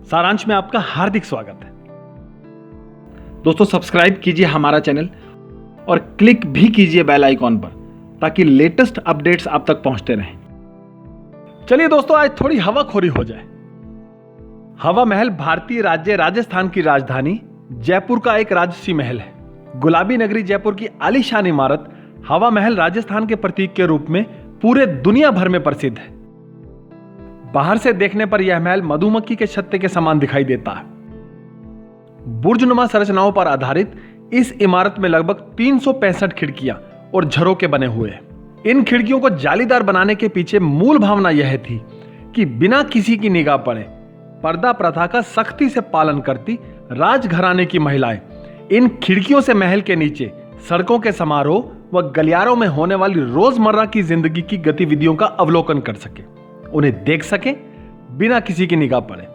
सारांश में आपका हार्दिक स्वागत है। दोस्तों, सब्सक्राइब कीजिए हमारा चैनल और क्लिक भी कीजिए बेल आइकॉन पर ताकि लेटेस्ट अपडेट्स आप तक पहुंचते रहें। चलिए दोस्तों, आज थोड़ी हवाखोरी हो जाए। हवा महल भारतीय राज्य राजस्थान की राजधानी जयपुर का एक राजसी महल है। गुलाबी नगरी जयपुर की आलीशान इमारत हवा महल राजस्थान के प्रतीक के रूप में पूरे दुनिया भर में प्रसिद्ध है। बाहर से देखने पर यह महल मधुमक्खी के छत्ते के समान दिखाई देता है। बुर्जनुमा संरचनाओं पर आधारित इस इमारत में लगभग 365 खिड़कियां और झरोके बने हुए हैं। इन खिड़कियों को जालीदार बनाने के पीछे मूल भावना यह थी कि बिना किसी की निगाह पड़े पर्दा प्रथा का सख्ती से पालन करती राजघराने की महिलाएं इन खिड़कियों से महल के नीचे सड़कों के समारोह व गलियारों में होने वाली रोजमर्रा की जिंदगी की गतिविधियों का अवलोकन कर सके, उन्हें देख सके बिना किसी की निगाह पड़े।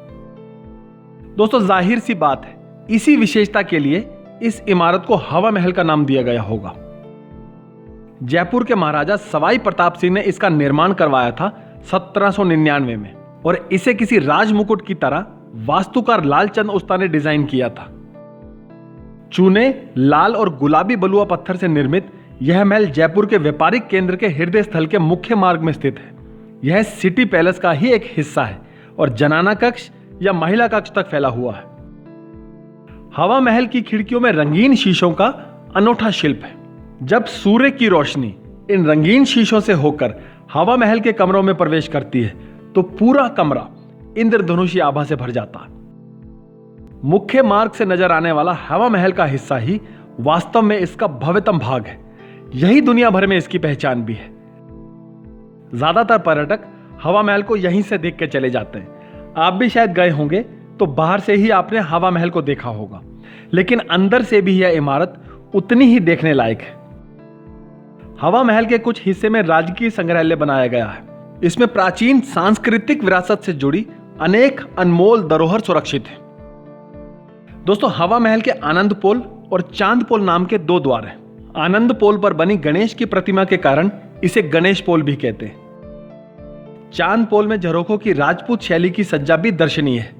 दोस्तों, जाहिर सी बात है, इसी विशेषता के लिए इस इमारत को हवा महल का नाम दिया गया होगा। जयपुर के महाराजा सवाई प्रताप सिंह ने इसका निर्माण करवाया था 1799 में और इसे किसी राजमुकुट की तरह वास्तुकार लालचंद उस्ता ने डिजाइन किया था। चूने, लाल और गुलाबी बलुआ पत्थर से निर्मित यह महल जयपुर के व्यापारिक केंद्र के हृदय स्थल के मुख्य मार्ग में स्थित है। यह सिटी पैलेस का ही एक हिस्सा है और जनाना कक्ष या महिला कक्ष तक फैला हुआ है। हवा महल की खिड़कियों में रंगीन शीशों का अनोखा शिल्प है। जब सूर्य की रोशनी इन रंगीन शीशों से होकर हवा महल के कमरों में प्रवेश करती है तो पूरा कमरा इंद्रधनुषी आभा से भर जाता है। मुख्य मार्ग से नजर आने वाला हवा महल का हिस्सा ही वास्तव में इसका भव्यतम भाग है। यही दुनिया भर में इसकी पहचान भी है। ज्यादातर पर्यटक हवा महल को यहीं से देख के चले जाते हैं। आप भी शायद गए होंगे तो बाहर से ही आपने हवा महल को देखा होगा, लेकिन अंदर से भी यह इमारत उतनी ही देखने लायक है। हवा महल के कुछ हिस्से में राजकीय संग्रहालय बनाया गया है। इसमें प्राचीन सांस्कृतिक विरासत से जुड़ी अनेक अनमोल धरोहर सुरक्षित है। दोस्तों, हवा महल के आनंद पोल और चांद पोल नाम के दो द्वार हैं। आनंद पोल पर बनी गणेश की प्रतिमा के कारण इसे गणेश पोल भी कहते हैं। चांद पोल में झरोखों की राजपूत शैली की सज्जा भी दर्शनीय है।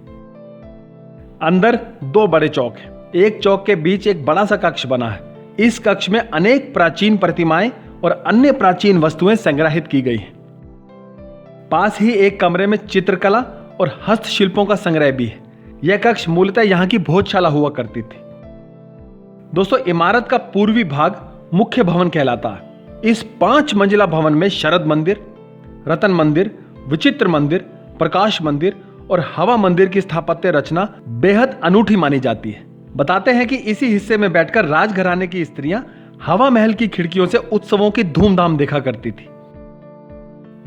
अंदर दो बड़े चौक हैं। एक चौक के बीच एक बड़ा सा कक्ष बना है। इस कक्ष में अनेक प्राचीन प्रतिमाएं और अन्य प्राचीन वस्तुएं संग्रहित की गई हैं। पास ही एक कमरे में चित्रकला और हस्तशिल्पों का संग्रह भी है। यह कक्ष मूलतः यहां की भोजशाला हुआ करती थी। दोस्तों, इमारत का पूर्वी भाग मुख्य भवन कहलाता है। इस 5 मंजिला भवन में शरद मंदिर, रतन मंदिर, विचित्र मंदिर, प्रकाश मंदिर और हवा मंदिर की स्थापत्य रचना बेहद अनूठी मानी जाती है। बताते हैं कि इसी हिस्से में बैठकर राजघराने की स्त्रियां हवा महल की खिड़कियों से उत्सवों की धूमधाम देखा करती थी।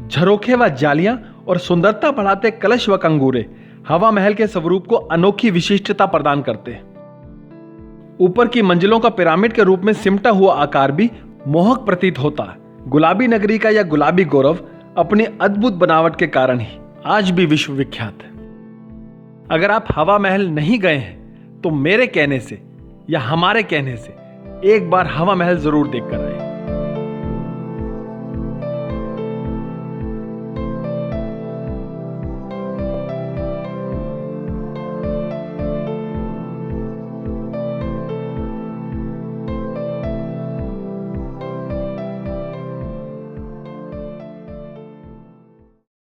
झरोखे व जालियां और सुंदरता बढ़ाते कलश व कंगूरे हवा महल के स्वरूप को अनोखी विशिष्टता प्रदान करते हैं। ऊपर की मंजिलों का पिरामिड के रूप में सिमटा हुआ आकार भी मोहक प्रतीत होता है। गुलाबी नगरी का यह गुलाबी गौरव अपनी अद्भुत बनावट के कारण ही आज भी विश्व विख्यात है। अगर आप हवा महल नहीं गए हैं तो मेरे कहने से या हमारे कहने से एक बार हवा महल जरूर देखकर आए।